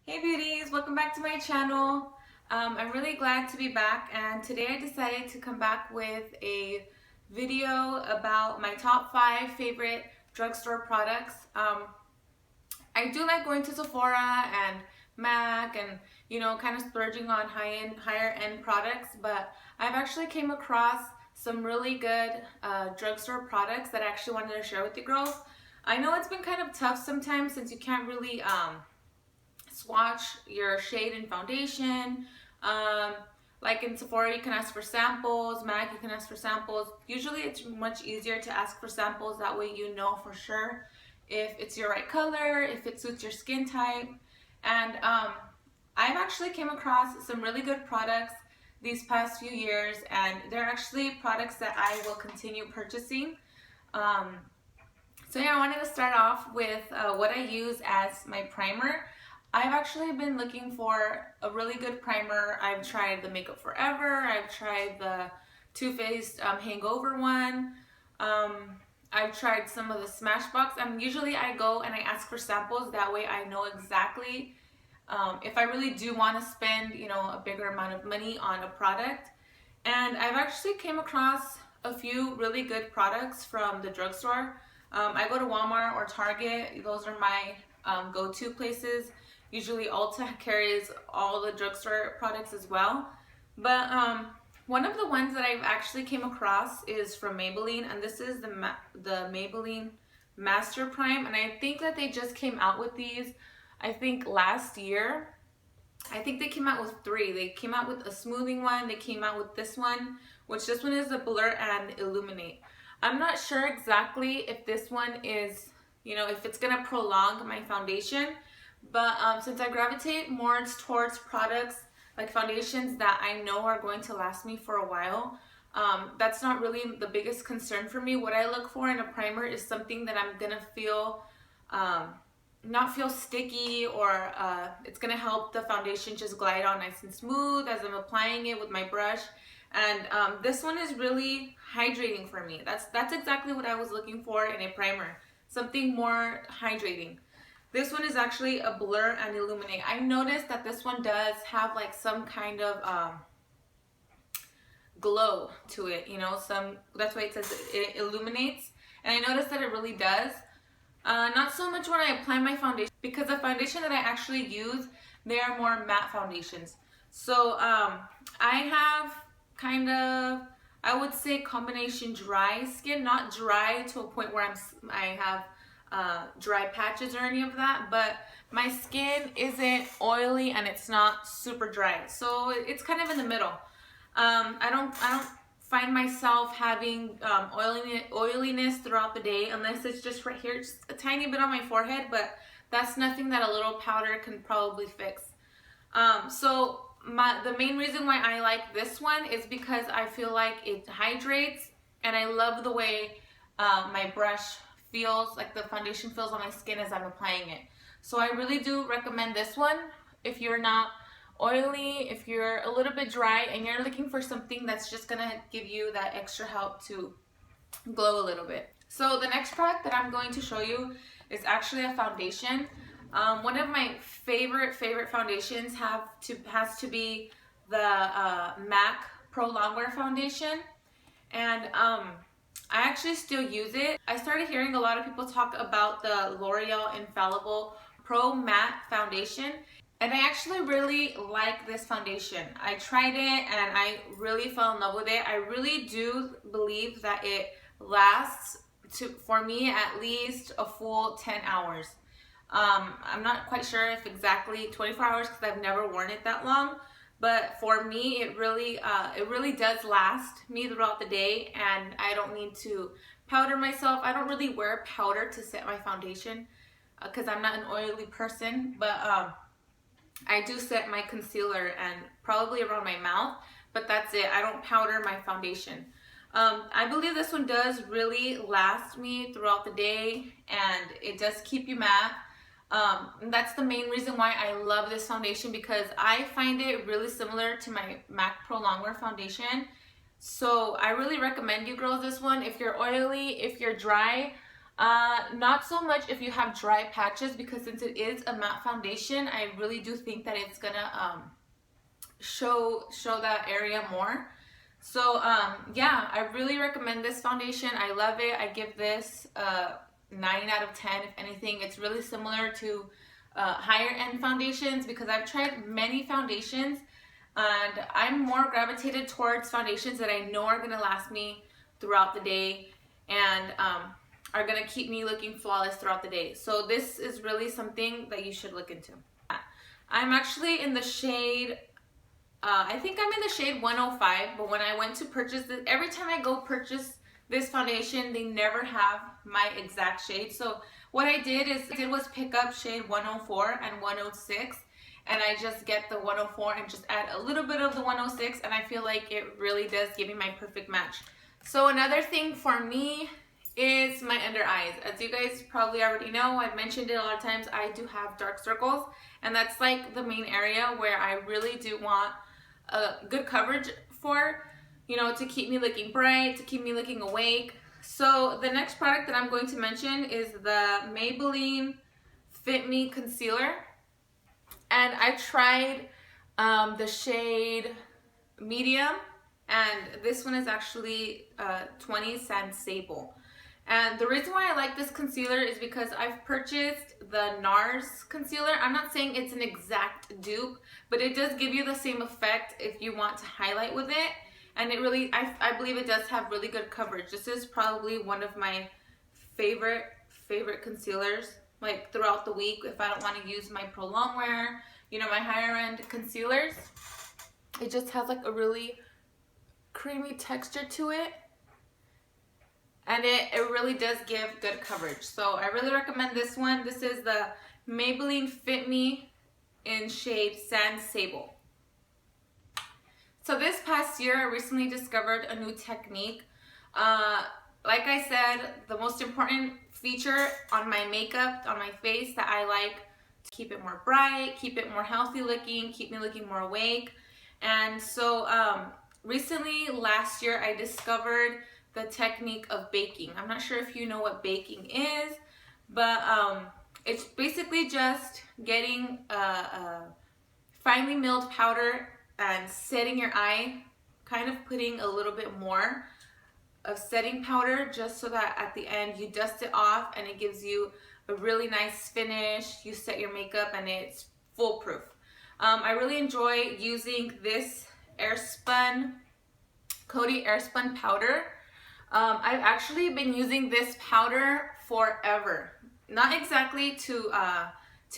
Hey beauties, welcome back to my channel. I'm really glad to be back, and today I decided to come back with a video about my top 5 favorite drugstore products. I do like going to Sephora and MAC and kind of splurging on higher end products, but I've actually came across some really good drugstore products that I actually wanted to share with you girls. I know it's been kind of tough sometimes since you can't really swatch your shade and foundation. Like in Sephora, you can ask for samples. MAC, you can ask for samples. Usually it's much easier to ask for samples. That way you know for sure if it's your right color, if it suits your skin type. And I've actually came across some really good products these past few years, and they're actually products that I will continue purchasing. So yeah, I wanted to start off with what I use as my primer. I've actually been looking for a really good primer. I've tried the Makeup Forever. I've tried the Too Faced Hangover one. I've tried some of the Smashbox. Usually I go and I ask for samples. That way I know exactly if I really do want to spend, a bigger amount of money on a product. And I've actually came across a few really good products from the drugstore. I go to Walmart or Target. Those are my go-to places. Usually Ulta carries all the drugstore products as well. But one of the ones that I've actually came across is from Maybelline, and this is the Maybelline Master Prime. And I think that they just came out with these, I think last year. I think they came out with 3. They came out with a smoothing one, they came out with this one, which this one is a blur and illuminate. I'm not sure exactly if this one is, if it's gonna prolong my foundation. But since I gravitate more towards products like foundations that I know are going to last me for a while, that's not really the biggest concern for me. What I look for in a primer is something that I'm gonna feel, not feel sticky, or it's gonna help the foundation just glide on nice and smooth as I'm applying it with my brush. And this one is really hydrating for me. That's exactly what I was looking for in a primer, something more hydrating. This one is actually a blur and illuminate. I noticed that this one does have like some kind of glow to it, that's why it says it illuminates. And I noticed that it really does. Not so much when I apply my foundation, because the foundation that I actually use, they are more matte foundations. So I have kind of, I would say, combination dry skin, not dry to a point where I have dry patches or any of that, but my skin isn't oily and it's not super dry, so it's kind of in the middle. I don't find myself having oiliness throughout the day, unless it's just right here, just a tiny bit on my forehead, but that's nothing that a little powder can probably fix. So the main reason why I like this one is because I feel like it hydrates, and I love the way my brush feels, like the foundation feels on my skin as I'm applying it. So I really do recommend this one if you're not oily, if you're a little bit dry and you're looking for something that's just gonna give you that extra help to glow a little bit. So the next product that I'm going to show you is actually a foundation. One of my favorite foundations has to be the MAC Pro Longwear foundation, and I actually still use it. I started hearing a lot of people talk about the L'Oreal Infallible Pro Matte Foundation, and I actually really like this foundation. I tried it and I really fell in love with it. I really do believe that it lasts, for me, at least a full 10 hours. I'm not quite sure if exactly 24 hours because I've never worn it that long. But for me, it really does last me throughout the day, and I don't need to powder myself. I don't really wear powder to set my foundation because I'm not an oily person, but I do set my concealer and probably around my mouth, but that's it. I don't powder my foundation. I believe this one does really last me throughout the day, and it does keep you matte. That's the main reason why I love this foundation, because I find it really similar to my MAC Pro Longwear foundation. So I really recommend you girls this one. If you're oily, if you're dry, Not so much if you have dry patches, because since it is a matte foundation, I really do think that it's gonna show that area more. So yeah, I really recommend this foundation. I love it. I give this 9 out of 10. If anything, it's really similar to higher end foundations, because I've tried many foundations and I'm more gravitated towards foundations that I know are gonna last me throughout the day and are gonna keep me looking flawless throughout the day. So this is really something that you should look into. I'm actually in the shade, I think I'm in the shade 105, but when I went to purchase this, every time I go purchase this foundation, they never have my exact shade. So what I did was pick up shade 104 and 106, and I just get the 104 and just add a little bit of the 106, and I feel like it really does give me my perfect match. So another thing for me is my under eyes. As you guys probably already know, I've mentioned it a lot of times, I do have dark circles, and that's like the main area where I really do want good coverage for, you know, to keep me looking bright, to keep me looking awake. So the next product that I'm going to mention is the Maybelline Fit Me Concealer, and I tried the shade medium, and this one is actually 20 Sand Sable. And the reason why I like this concealer is because I've purchased the NARS concealer. I'm not saying it's an exact dupe, but it does give you the same effect if you want to highlight with it. And it really, I believe it does have really good coverage. This is probably one of my favorite concealers, like throughout the week. If I don't want to use my Pro Longwear, you know, my higher end concealers, it just has like a really creamy texture to it. And it really does give good coverage. So I really recommend this one. This is the Maybelline Fit Me in shade Sand Sable. So this past year, I recently discovered a new technique. Like I said, the most important feature on my makeup, on my face, that I like to keep it more bright, keep it more healthy looking, keep me looking more awake. And so recently, last year, I discovered the technique of baking. I'm not sure if you know what baking is, but it's basically just getting a finely milled powder and setting your eye, kind of putting a little bit more of setting powder just so that at the end you dust it off and it gives you a really nice finish. You set your makeup and it's foolproof. I really enjoy using this Coty Airspun powder. I've actually been using this powder forever. Not exactly to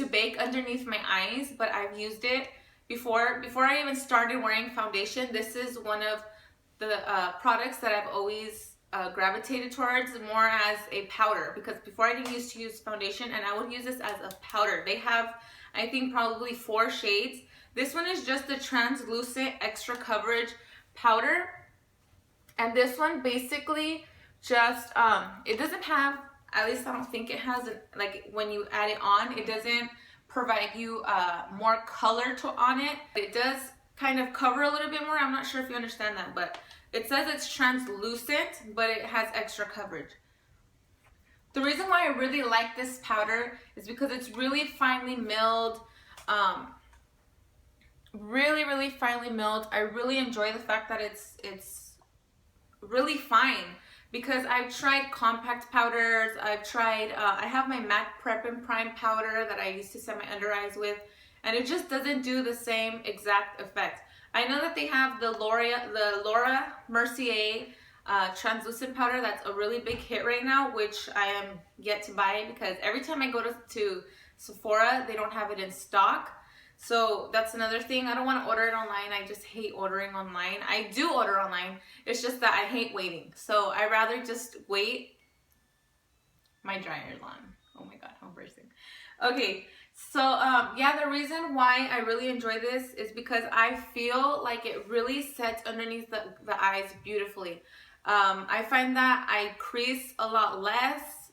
bake underneath my eyes, but I've used it before I even started wearing foundation. This is one of the products that I've always gravitated towards more as a powder, because before I didn't used to use foundation, and I would use this as a powder. They have, I think, probably 4 shades. This one is just the translucent extra coverage powder. And this one basically just, it doesn't have, at least I don't think it has, like when you add it on, it doesn't provide you more color on it. It does kind of cover a little bit more. I'm not sure if you understand that, but it says it's translucent, but it has extra coverage. The reason why I really like this powder is because it's really finely milled, really finely milled. I really enjoy the fact that it's really fine, because I've tried compact powders. I've tried, I have my MAC Prep and Prime powder that I used to set my under eyes with, and it just doesn't do the same exact effect. I know that they have the Laura Mercier translucent powder that's a really big hit right now, which I am yet to buy, because every time I go to Sephora, they don't have it in stock. So that's another thing. I don't want to order it online. I just hate ordering online. I do order online. It's just that I hate waiting. So I rather just wait. My dryer's on. Oh my god, how embarrassing. Okay, so yeah, the reason why I really enjoy this is because I feel like it really sets underneath the eyes beautifully. I find that I crease a lot less.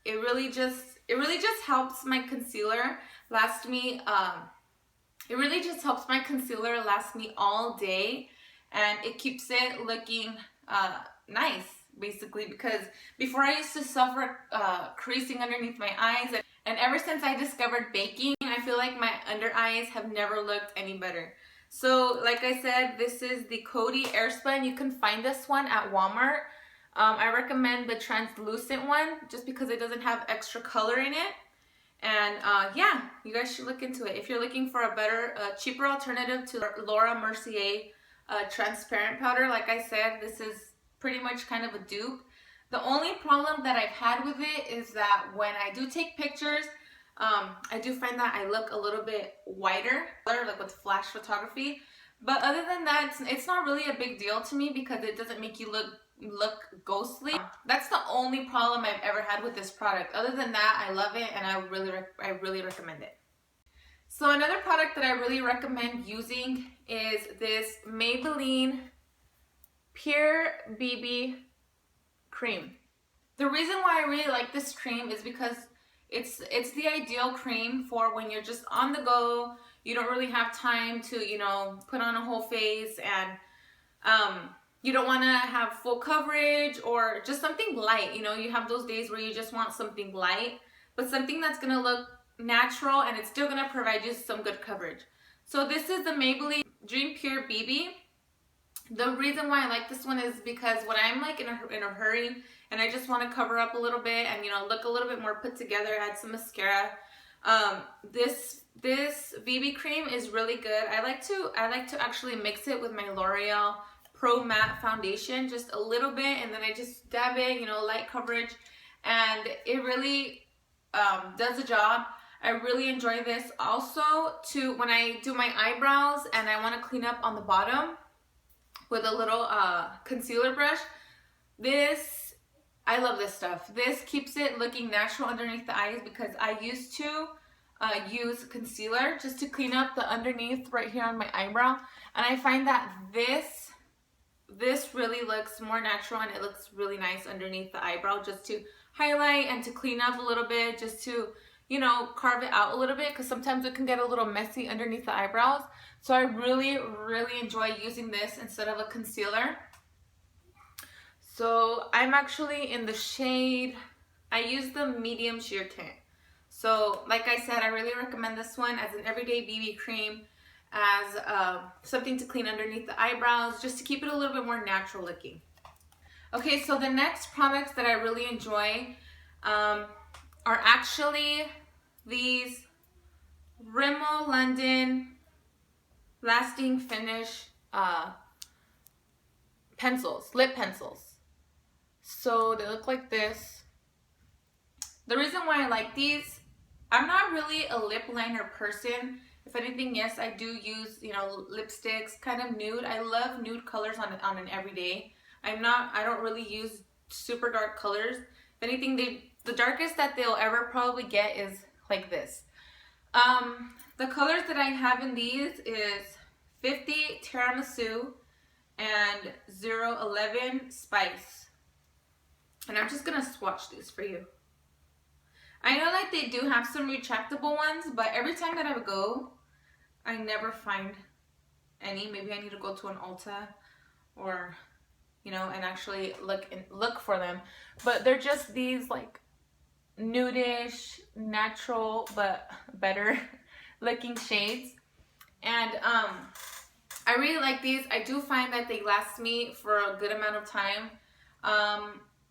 It really just helps my concealer last me. It really just helps my concealer last me all day, and it keeps it looking nice. basically, because before I used to suffer creasing underneath my eyes, and ever since I discovered baking, I feel like my under eyes have never looked any better. So like I said, this is the Coty Spun. You can find this one at Walmart. I recommend the translucent one just because it doesn't have extra color in it. And yeah, you guys should look into it. If you're looking for a better, cheaper alternative to Laura Mercier transparent powder, like I said, this is pretty much kind of a dupe. The only problem that I've had with it is that when I do take pictures, I do find that I look a little bit whiter, like with flash photography. But other than that, it's not really a big deal to me because it doesn't make you look ghostly. That's the only problem I've ever had with this product. Other than that, I love it and I really recommend it. So another product that I really recommend using is this Maybelline Pure BB cream. The reason why I really like this cream is because it's the ideal cream for when you're just on the go. You don't really have time to, you know, put on a whole face, and you don't want to have full coverage or just something light. You know, you have those days where you just want something light, but something that's going to look natural and it's still going to provide you some good coverage. So this is the Maybelline Dream Pure BB. The reason why I like this one is because when I'm like in a hurry and I just want to cover up a little bit and, you know, look a little bit more put together, add some mascara, this BB cream is really good. I like to actually mix it with my L'Oreal Pro Matte Foundation just a little bit, and then I just dab it, you know, light coverage, and it really does the job. I really enjoy this also to when I do my eyebrows and I want to clean up on the bottom with a little concealer brush. I love this stuff. This keeps it looking natural underneath the eyes because I used to use concealer just to clean up the underneath right here on my eyebrow, and I find that this really looks more natural and it looks really nice underneath the eyebrow, just to highlight and to clean up a little bit, just to, you know, carve it out a little bit, because sometimes it can get a little messy underneath the eyebrows. So I really enjoy using this instead of a concealer. So I'm actually in the shade, I use the medium sheer tint. So like I said, I really recommend this one as an everyday BB cream, as something to clean underneath the eyebrows, just to keep it a little bit more natural looking. Okay, so the next products that I really enjoy are actually these Rimmel London Lasting Finish pencils, lip pencils. So they look like this. The reason why I like these, I'm not really a lip liner person. If anything, yes, I do use, you know, lipsticks, kind of nude. I love nude colors on an everyday. I don't really use super dark colors. If anything, the darkest that they'll ever probably get is like this. The colors that I have in these is 50 Tiramisu and 011 Spice. And I'm just gonna swatch these for you. I know that they do have some retractable ones, but every time that I would go, I never find any. Maybe I need to go to an Ulta or, you know, and actually look for them. But they're just these like nudish, natural, but better looking shades. And I really like these. I do find that they last me for a good amount of time.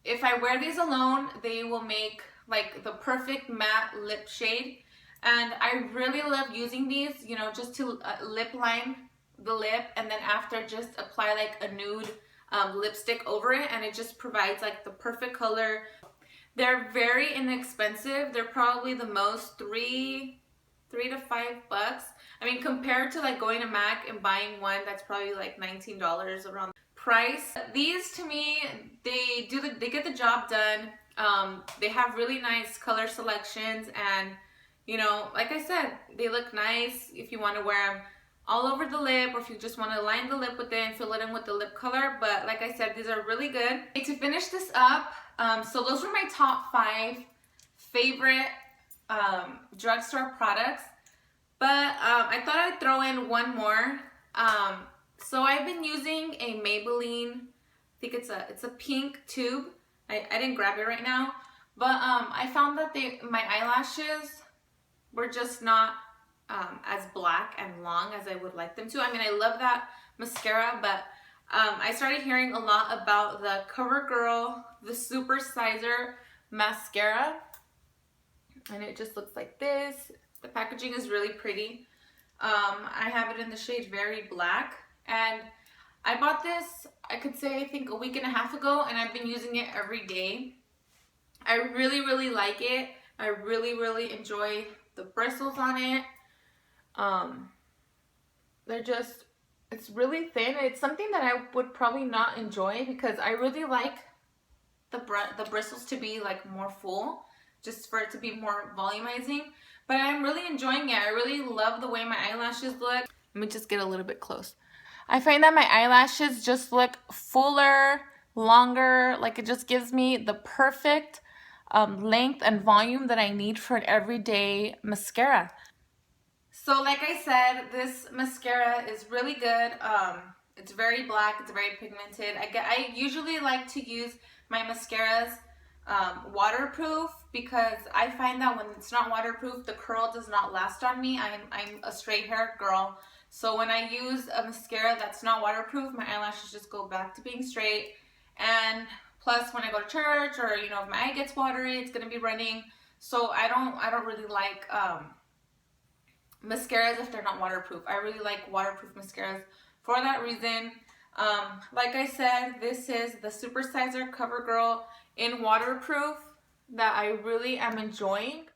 If I wear these alone, they will make like the perfect matte lip shade, and I really love using these, you know, just to lip line the lip, and then after just apply like a nude lipstick over it, and it just provides like the perfect color. They're very inexpensive. They're probably the most $3 to $5. I mean, compared to like going to MAC and buying one that's probably like $19 around price. These to me, they get the job done. They have really nice color selections, and you know, like I said, they look nice if you want to wear them all over the lip, or if you just want to line the lip with it and fill it in with the lip color. But like I said, these are really good. Okay, to finish this up, so those were my top 5 favorite drugstore products, but I thought I'd throw in one more. So I've been using a Maybelline think it's a pink tube. I didn't grab it right now, but I found that my eyelashes were just not as black and long as I would like them to. I mean, I love that mascara, but I started hearing a lot about the CoverGirl, the Super Sizer mascara, and it just looks like this. The packaging is really pretty. I have it in the shade Very Black, and I bought this, I could say, I think a week and a half ago, and I've been using it every day. I really like it. I really enjoy the bristles on it. They're just, it's really thin. It's something that I would probably not enjoy because I really like the bristles to be like more full, just for it to be more volumizing. But I'm really enjoying it. I really love the way my eyelashes look. Let me just get a little bit close. I find that my eyelashes just look fuller, longer, like it just gives me the perfect length and volume that I need for an everyday mascara. So like I said, this mascara is really good. It's very black, it's very pigmented. I usually like to use my mascaras waterproof because I find that when it's not waterproof, the curl does not last on me. I'm a straight hair girl. So when I use a mascara that's not waterproof, my eyelashes just go back to being straight. And plus when I go to church, or you know, if my eye gets watery, it's gonna be running. So I don't really like mascaras if they're not waterproof. I really like waterproof mascaras for that reason. Like I said, this is the Super Sizer CoverGirl in waterproof that I really am enjoying.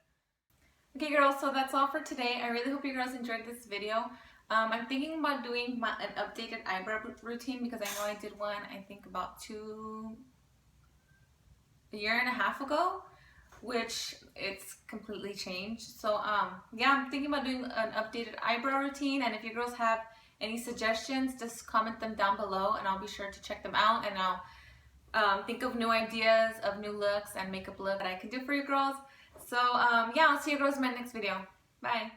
Okay girls, so that's all for today. I really hope you girls enjoyed this video. I'm thinking about doing an updated eyebrow routine because I know I did one, I think about a year and a half ago, which it's completely changed. So yeah, I'm thinking about doing an updated eyebrow routine, and if you girls have any suggestions, just comment them down below and I'll be sure to check them out, and I'll think of new ideas of new looks and makeup look that I can do for you girls. So yeah, I'll see you girls in my next video. Bye.